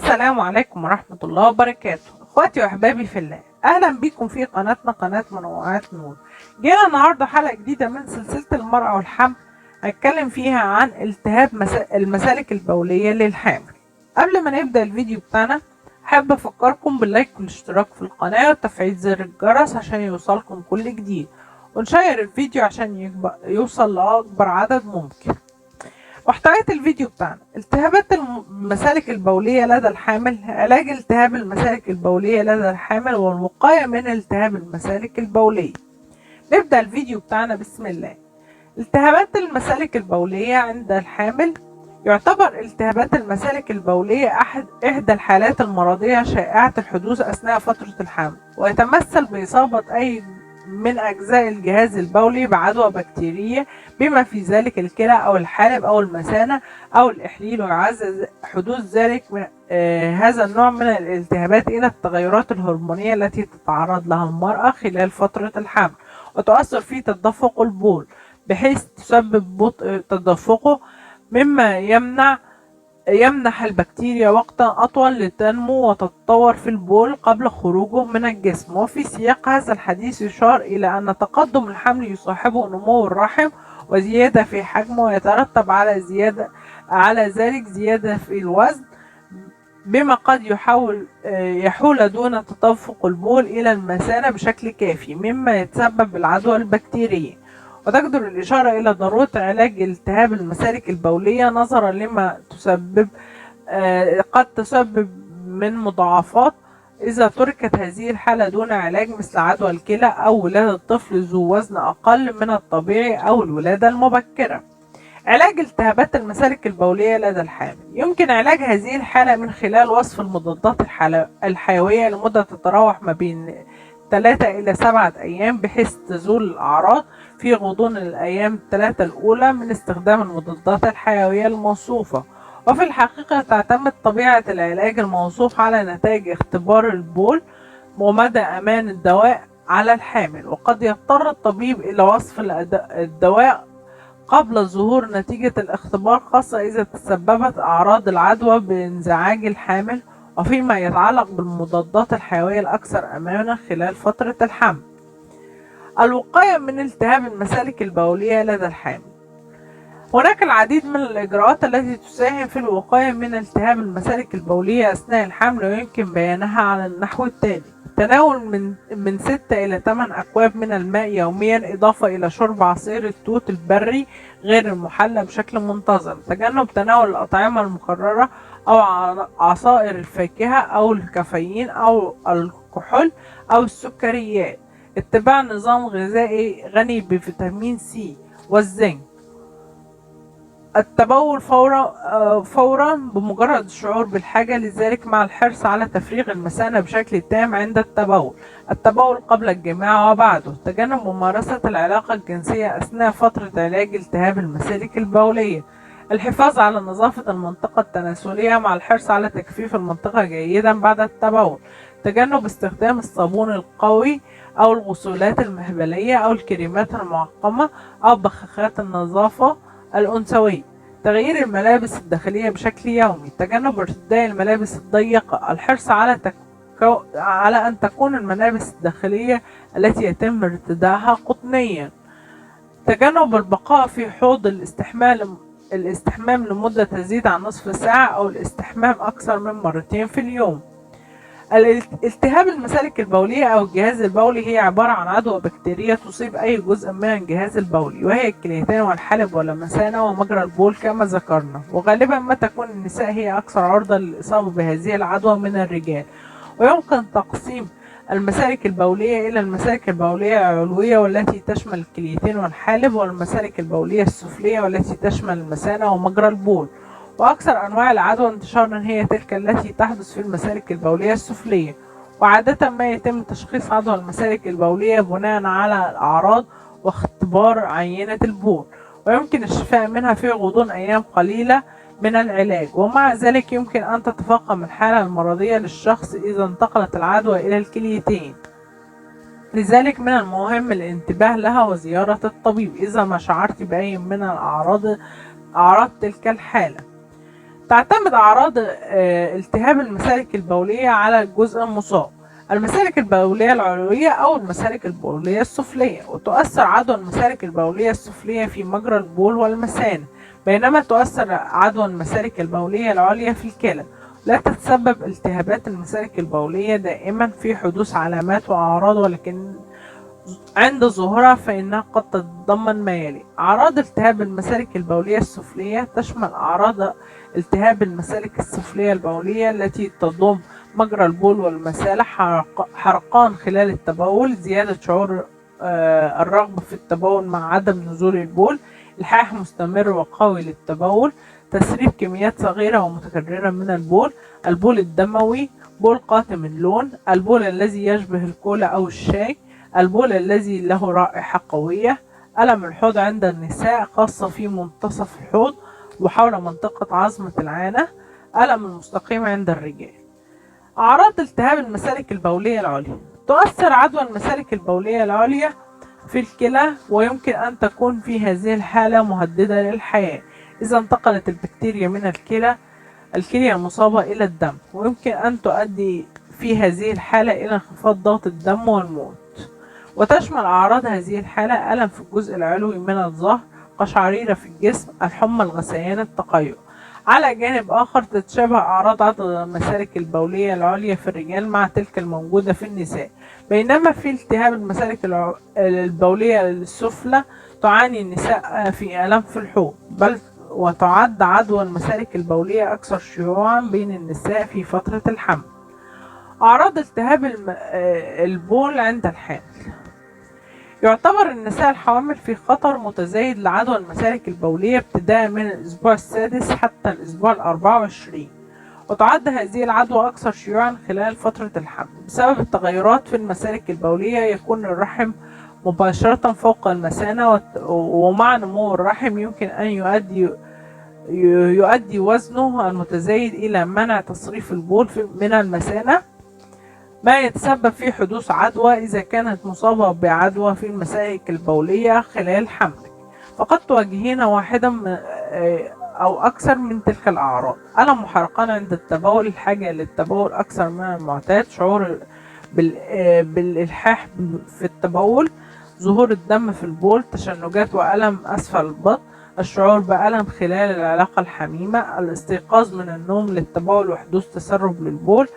السلام عليكم ورحمة الله وبركاته. اخواتي واحبابي في الله، اهلا بيكم في قناتنا قناة منوعات نور. جينا النهاردة حلقة جديدة من سلسلة المرأة والحمل، هنتكلم فيها عن التهاب المسالك البولية للحامل. قبل ما نبدأ الفيديو بتاعنا حابة افكركم باللايك والاشتراك في القناة وتفعيل زر الجرس عشان يوصلكم كل جديد، ونشير الفيديو عشان يوصل لأكبر عدد ممكن. محتويات الفيديو بتاعنا: التهابات المسالك البولية لدى الحامل، علاج التهاب المسالك البولية لدى الحامل والوقاية من التهاب المسالك البولية. نبدأ الفيديو بتاعنا بسم الله. التهابات المسالك البولية عند الحامل. يعتبر التهابات المسالك البولية إحدى الحالات المرضية شائعة الحدوث أثناء فترة الحمل، ويتمثل بإصابة أي من أجزاء الجهاز البولي بعدوى بكتيرية بما في ذلك الكلى أو الحالب أو المثانة أو الإحليل، ويعزز حدوث ذلك هذا النوع من الالتهابات إلى التغيرات الهرمونية التي تتعرض لها المرأة خلال فترة الحمل، وتؤثر في تدفق البول بحيث تسبب بطء تدفقه، مما يمنح البكتيريا وقتا أطول لتنمو وتتطور في البول قبل خروجه من الجسم. وفي سياق هذا الحديث يشار إلى أن تقدم الحمل يصاحبه نمو الرحم وزيادة في حجمه، ويترتب على ذلك زيادة في الوزن، بما قد يحول دون تدفق البول إلى المثانة بشكل كافي، مما يتسبب بالعدوى البكتيرية. وتقدر الإشارة إلى ضرورة علاج التهاب المسالك البولية نظرا لما قد تسبب من مضاعفات إذا تركت هذه الحالة دون علاج، مثل عدوى الكلى أو ولادة طفل ذو وزن أقل من الطبيعي أو الولادة المبكرة. علاج التهابات المسالك البولية لدى الحامل. يمكن علاج هذه الحالة من خلال وصف المضادات الحيوية لمدة تتراوح ما بين 3 إلى 7 أيام، بحيث تزول الأعراض في غضون الأيام 3 الأولى من استخدام المضادات الحيوية الموصوفة. وفي الحقيقة تعتمد طبيعة العلاج الموصوف على نتائج اختبار البول ومدى أمان الدواء على الحامل، وقد يضطر الطبيب إلى وصف الدواء قبل ظهور نتيجة الاختبار، خاصة إذا تسببت أعراض العدوى بانزعاج الحامل، وفيما يتعلق بالمضادات الحيوية الأكثر أمانا خلال فترة الحمل. الوقاية من التهاب المسالك البولية لدى الحامل. هناك العديد من الإجراءات التي تساهم في الوقاية من التهاب المسالك البولية أثناء الحمل، ويمكن بيانها على النحو التالي: تناول من 6 إلى 8 أكواب من الماء يوميا، إضافة إلى شرب عصير التوت البري غير المحلى بشكل منتظم. تجنب تناول الأطعمة المكررة أو عصائر الفاكهة أو الكافيين أو الكحول أو السكريات. اتباع نظام غذائي غني بفيتامين سي والزنك. التبول فورا بمجرد الشعور بالحاجة لذلك، مع الحرص على تفريغ المثانة بشكل تام عند التبول قبل الجماع وبعده. تجنب ممارسة العلاقة الجنسية أثناء فترة علاج التهاب المسالك البولية. الحفاظ على نظافة المنطقة التناسلية مع الحرص على تجفيف المنطقة جيدا بعد التبول. تجنب استخدام الصابون القوي أو الغسولات المهبلية أو الكريمات المعقمة أو بخاخات النظافة الأنثوية. تغيير الملابس الداخلية بشكل يومي. تجنب ارتداء الملابس الضيقة. الحرص على أن تكون الملابس الداخلية التي يتم ارتداءها قطنيا. تجنب البقاء في حوض الاستحمام لمدة تزيد عن نصف ساعة أو الاستحمام أكثر من مرتين في اليوم. التهاب المسالك البولية أو الجهاز البولي هي عبارة عن عدوى بكتيرية تصيب أي جزء من الجهاز البولي، وهي الكليتين والحالب والمثانة ومجرى البول كما ذكرنا، وغالبا ما تكون النساء هي أكثر عرضة للإصابة بهذه العدوى من الرجال. ويمكن تقسيم المسالك البولية إلى المسالك البولية العلوية والتي تشمل الكليتين والحالب، والمسالك البولية السفلية والتي تشمل المثانة ومجرى البول. وأكثر أنواع العدوى انتشارا هي تلك التي تحدث في المسالك البولية السفلية، وعادة ما يتم تشخيص عدوى المسالك البولية بناء على الأعراض واختبار عينة البول، ويمكن الشفاء منها في غضون أيام قليلة من العلاج. ومع ذلك يمكن أن تتفاقم الحالة المرضية للشخص إذا انتقلت العدوى إلى الكليتين، لذلك من المهم الانتباه لها وزيارة الطبيب إذا ما شعرت بأي من أعراض تلك الحالة. تعتمد أعراض التهاب المسالك البولية على الجزء المصاب، المسالك البولية العلوية أو المسالك البولية السفلية. وتؤثر عدوى المسالك البولية السفلية في مجرى البول والمثانة، بينما تؤثر عدوى المسالك البولية العليا في الكلى. لا تتسبب التهابات المسالك البولية دائما في حدوث علامات وأعراض، ولكن عند ظهورها فإنها قد تتضمن ما يلي: أعراض التهاب المسالك البولية السفلية تشمل أعراض التهاب المسالك السفلية البولية التي تضم مجرى البول والمسالة، حرقان خلال التبول، زيادة شعور الرغبة في التبول مع عدم نزول البول، إلحاح مستمر وقوي للتبول، تسريب كميات صغيرة ومتكررة من البول، البول الدموي، بول قاتم اللون، البول الذي يشبه الكولا أو الشاي، البول الذي له رائحة قوية، ألم الحوض عند النساء خاصة في منتصف الحوض وحول منطقة عظمة العانة، ألم المستقيم عند الرجال. أعراض التهاب المسالك البولية العليا: تؤثر عدوى المسالك البولية العليا في الكلى، ويمكن أن تكون في هذه الحالة مهددة للحياة إذا انتقلت البكتيريا من الكلية المصابة إلى الدم، ويمكن أن تؤدي في هذه الحالة إلى انخفاض ضغط الدم والموت. وتشمل أعراض هذه الحالة ألم في الجزء العلوي من الظهر، قشعريرة في الجسم، الحمى، الغثيان، التقيؤ. على جانب آخر تتشابه أعراض عدوى المسالك البولية العليا في الرجال مع تلك الموجودة في النساء، بينما في التهاب المسالك البولية السفلى تعاني النساء في ألم في الحوض، بل وتعد عدوى المسالك البولية أكثر شيوعا بين النساء في فترة الحمل. أعراض التهاب البول عند الحمل: يعتبر النساء الحوامل في خطر متزايد لعدوى المسالك البولية ابتداء من الأسبوع السادس حتى الأسبوع 24، وتعد هذه العدوى أكثر شيوعا خلال فترة الحمل. بسبب التغيرات في المسالك البولية يكون الرحم مباشرة فوق المثانة، ومع نمو الرحم يمكن أن يؤدي وزنه المتزايد إلى منع تصريف البول من المثانة، ما يتسبب في حدوث عدوى إذا كانت مصابة بعدوى في المسالك البولية خلال حملك. فقد تواجهين واحدا أو أكثر من تلك الأعراض: ألم وحرقان عند التبول، الحاجة للتبول أكثر من المعتاد، شعور بالإلحاح في التبول، ظهور الدم في البول، تشنجات وألم أسفل البطن، الشعور بألم خلال العلاقة الحميمة، الاستيقاظ من النوم للتبول وحدوث تسرب للبول،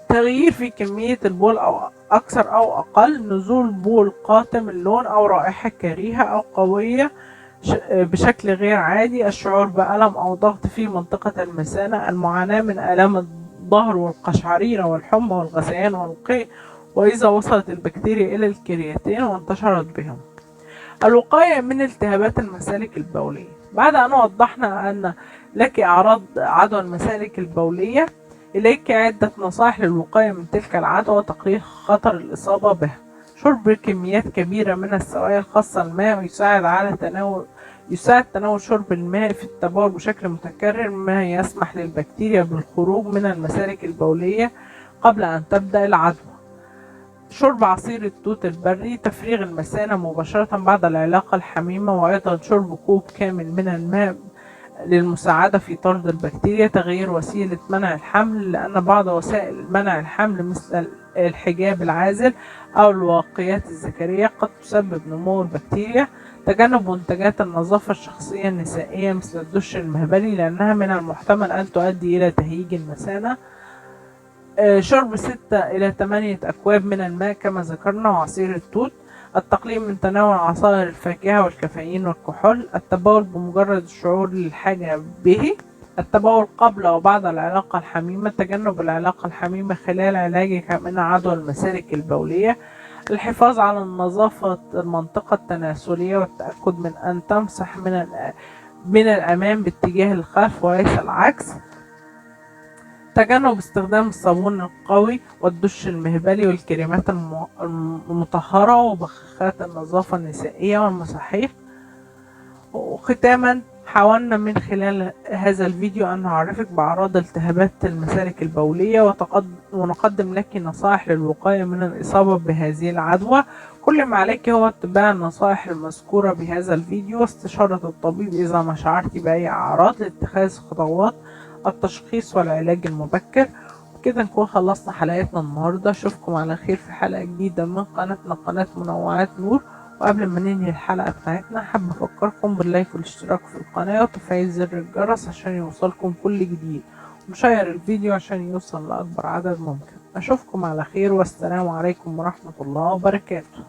تغيير في كمية البول أو أكثر أو أقل، نزول بول قاتم اللون أو رائحة كريهة أو قوية بشكل غير عادي، الشعور بألم أو ضغط في منطقة المثانة، المعاناة من آلام الظهر والقشعريرة والحمى والغثيان والقيء، وإذا وصلت البكتيريا إلى الكرياتين وانتشرت بهم. الوقاية من التهابات المسالك البولية: بعد أن وضحنا أن لك أعراض عدوى المسالك البولية، إليك عدة نصائح للوقاية من تلك العدوى وتقليل خطر الإصابة بها. شرب كميات كبيرة من السوائل خاصة الماء يساعد تناول شرب الماء في التبول بشكل متكرر، مما يسمح للبكتيريا بالخروج من المسالك البولية قبل أن تبدأ العدوى. شرب عصير التوت البري، تفريغ المثانة مباشرة بعد العلاقة الحميمة، وأيضا شرب كوب كامل من الماء للمساعدة في طرد البكتيريا. تغيير وسيلة منع الحمل، لأن بعض وسائل منع الحمل مثل الحجاب العازل أو الواقيات الذكرية قد تسبب نمو البكتيريا. تجنب منتجات النظافة الشخصية النسائية مثل الدش المهبلي، لأنها من المحتمل أن تؤدي إلى تهيج المثانة. شرب 6 إلى 8 أكواب من الماء كما ذكرنا، وعصير التوت. التقليل من تناول عصائر الفاكهة والكافيين والكحول. التبول بمجرد الشعور للحاجة به. التبول قبل وبعد العلاقة الحميمة. تجنب العلاقة الحميمة خلال علاجك من عدوى المسالك البولية. الحفاظ على نظافة المنطقة التناسلية والتأكد من أن تمسح من الأمام باتجاه الخلف وليس العكس. تجنب استخدام الصابون القوي والدش المهبلي والكريمات المطهرة وبخاخات النظافة النسائية والمساحيق. وختاما، حاولنا من خلال هذا الفيديو أن نعرفك بأعراض التهابات المسالك البولية ونقدم لك نصائح للوقاية من الإصابة بهذه العدوى. كل ما عليك هو اتباع النصائح المذكورة بهذا الفيديو واستشارة الطبيب إذا ما شعرت بأي أعراض لاتخاذ خطوات التشخيص والعلاج المبكر. كده نكون خلصنا حلقتنا النهاردة. أشوفكم على خير في حلقة جديدة من قناتنا قناة منوعات نور. وقبل ما ننهي الحلقة بتاعتنا حابة أفكركم باللايك والاشتراك في القناة وتفعيل زر الجرس عشان يوصلكم كل جديد، ونشير الفيديو عشان يوصل لأكبر عدد ممكن. أشوفكم على خير والسلام عليكم ورحمة الله وبركاته.